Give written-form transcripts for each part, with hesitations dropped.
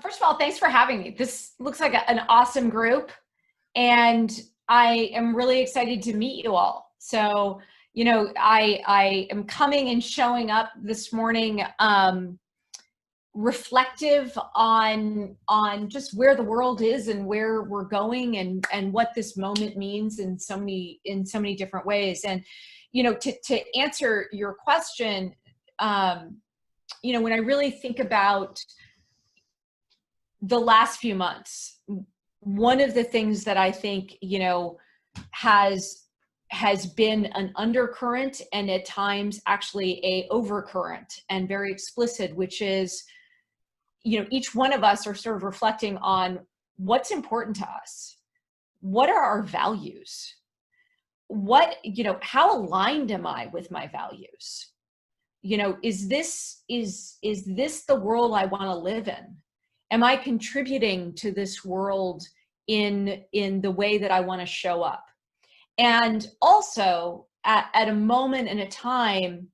First of all, thanks for having me. This looks like an awesome group, and I am really excited to meet you all. So, I am coming and showing up this morning reflective on just where the world is and where we're going and what this moment means in so many different ways. And to answer your question, when I really think about the last few months, one of the things that I think, has been an undercurrent and at times actually a overcurrent and very explicit, which is, each one of us are sort of reflecting on what's important to us. What are our values? How aligned am I with my values? Is this the world I want to live in? Am I contributing to this world in the way that I want to show up? And also at a moment in a time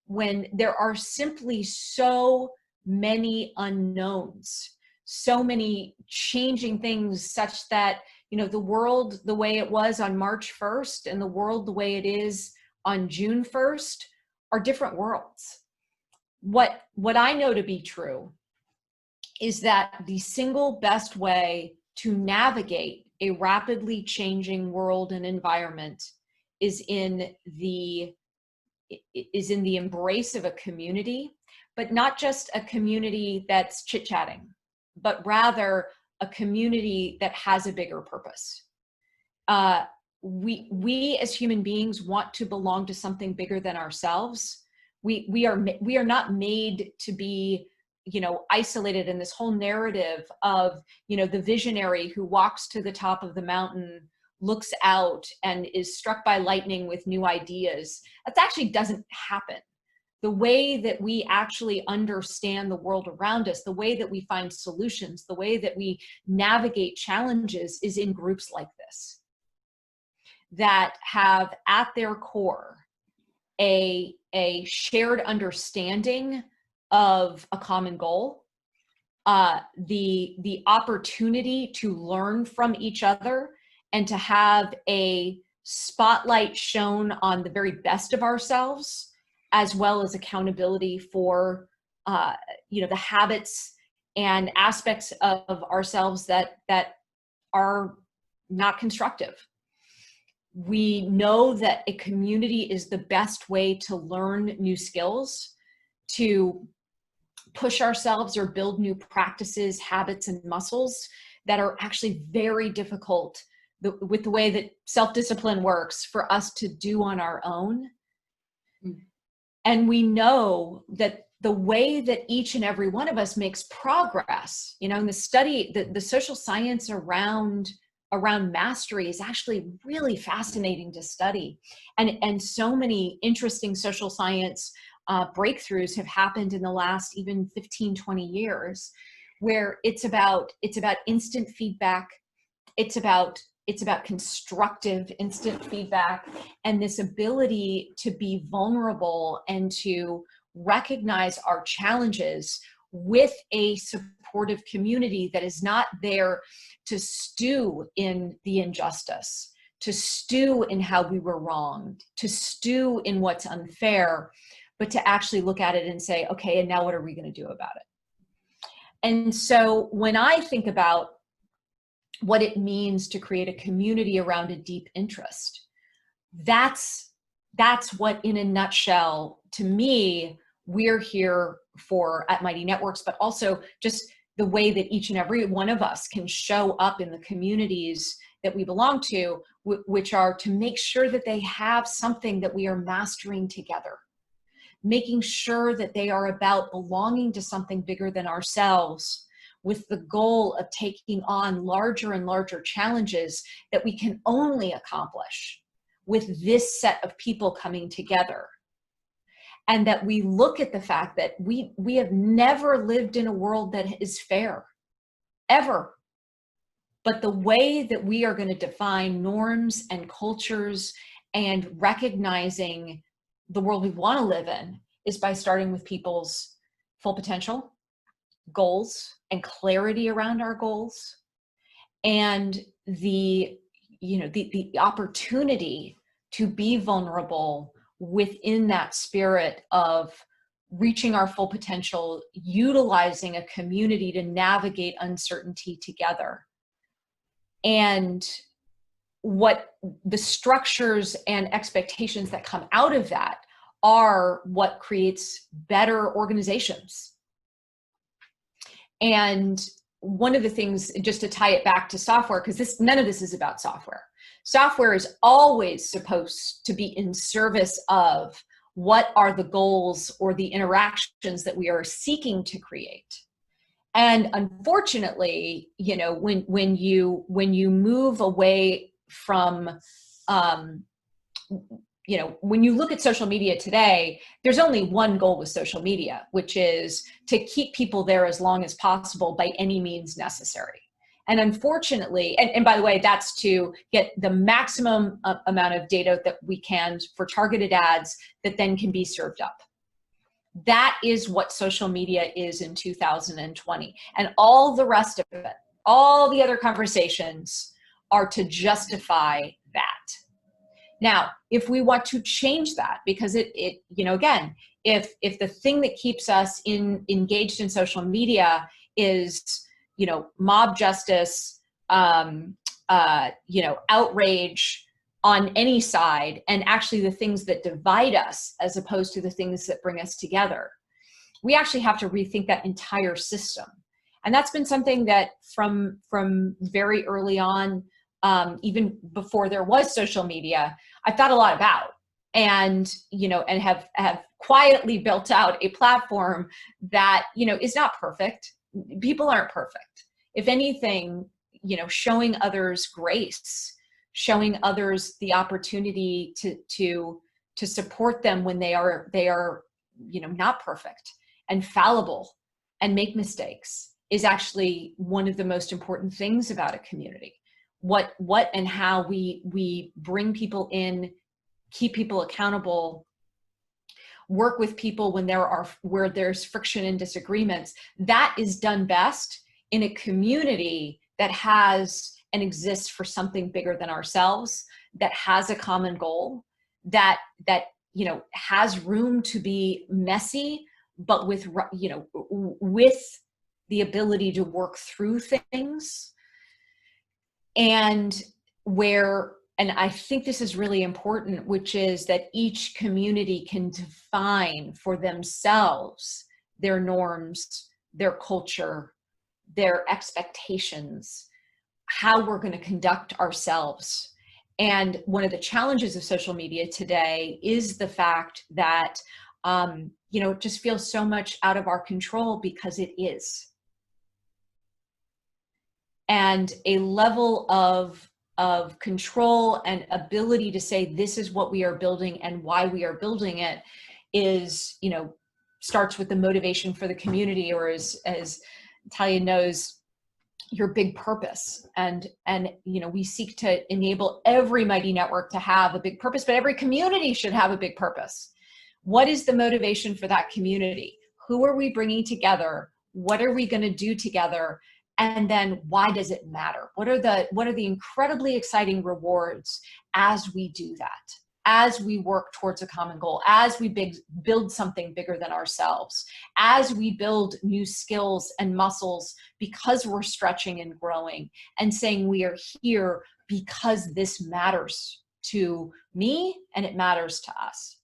when there are simply so many unknowns, so many changing things, such that, the world the way it was on March 1st and the world the way it is on June 1st are different worlds. What I know to be true is that the single best way to navigate a rapidly changing world and environment is in the embrace of a community, but not just a community that's chit-chatting, but rather a community that has a bigger purpose. We as human beings want to belong to something bigger than ourselves. We are not made to be isolated in this whole narrative of, the visionary who walks to the top of the mountain, looks out and is struck by lightning with new ideas. That actually doesn't happen. The way that we actually understand the world around us, the way that we find solutions, the way that we navigate challenges is in groups like this that have at their core a shared understanding of a common goal, the opportunity to learn from each other and to have a spotlight shown on the very best of ourselves, as well as accountability for the habits and aspects of ourselves that are not constructive. We know that a community is the best way to learn new skills, to push ourselves or build new practices, habits, and muscles that are actually very difficult with the way that self-discipline works for us to do on our own. And we know that the way that each and every one of us makes progress, in the study, the social science around mastery is actually really fascinating to study. And so many interesting social science breakthroughs have happened in the last even 15, 20 years, where it's about instant feedback. It's about constructive instant feedback, and this ability to be vulnerable and to recognize our challenges with a supportive community that is not there to stew in the injustice, to stew in how we were wronged, to stew in what's unfair, but to actually look at it and say, okay, and now what are we going to do about it? And so when I think about what it means to create a community around a deep interest, that's what, in a nutshell, to me, we're here for at Mighty Networks, but also just the way that each and every one of us can show up in the communities that we belong to, which are to make sure that they have something that we are mastering together, making sure that they are about belonging to something bigger than ourselves, with the goal of taking on larger and larger challenges that we can only accomplish with this set of people coming together. And that we look at the fact that we have never lived in a world that is fair, ever. But the way that we are going to define norms and cultures and recognizing the world we want to live in is by starting with people's full potential, goals and clarity around our goals, and the opportunity to be vulnerable within that spirit of reaching our full potential, utilizing a community to navigate uncertainty together. And what the structures and expectations that come out of that are what creates better organizations. And one of the things, just to tie it back to software, because none of this is about software. Software is always supposed to be in service of what are the goals or the interactions that we are seeking to create. And unfortunately, when you move away from, when you look at social media today, there's only one goal with social media, which is to keep people there as long as possible by any means necessary. And unfortunately, and by the way, that's to get the maximum amount of data that we can for targeted ads that then can be served up. That is what social media is in 2020. And all the rest of it, all the other conversations are to justify that. Now, if we want to change that, because again, if the thing that keeps us engaged in social media is, mob justice, outrage on any side, and actually the things that divide us as opposed to the things that bring us together, we actually have to rethink that entire system. And that's been something that from very early on, even before there was social media, I thought a lot about, and have quietly built out a platform that is not perfect. People aren't perfect. If anything, showing others grace, showing others the opportunity to support them when they are not perfect and fallible and make mistakes is actually one of the most important things about a community. What and how we bring people in, keep people accountable, work with people where there's friction and disagreements. That is done best in a community that has and exists for something bigger than ourselves, that has a common goal, that has room to be messy, but with the ability to work through things. And I think this is really important, which is that each community can define for themselves their norms, their culture, their expectations, how we're going to conduct ourselves. And one of the challenges of social media today is the fact that, it just feels so much out of our control, because it is. And a level of control and ability to say, this is what we are building and why we are building it is, starts with the motivation for the community, or as Talia knows, your big purpose. And we seek to enable every Mighty Network to have a big purpose, but every community should have a big purpose. What is the motivation for that community? Who are we bringing together? What are we going to do together? And then why does it matter? What are the incredibly exciting rewards as we do that, as we work towards a common goal, as we build something bigger than ourselves, as we build new skills and muscles because we're stretching and growing and saying we are here because this matters to me and it matters to us.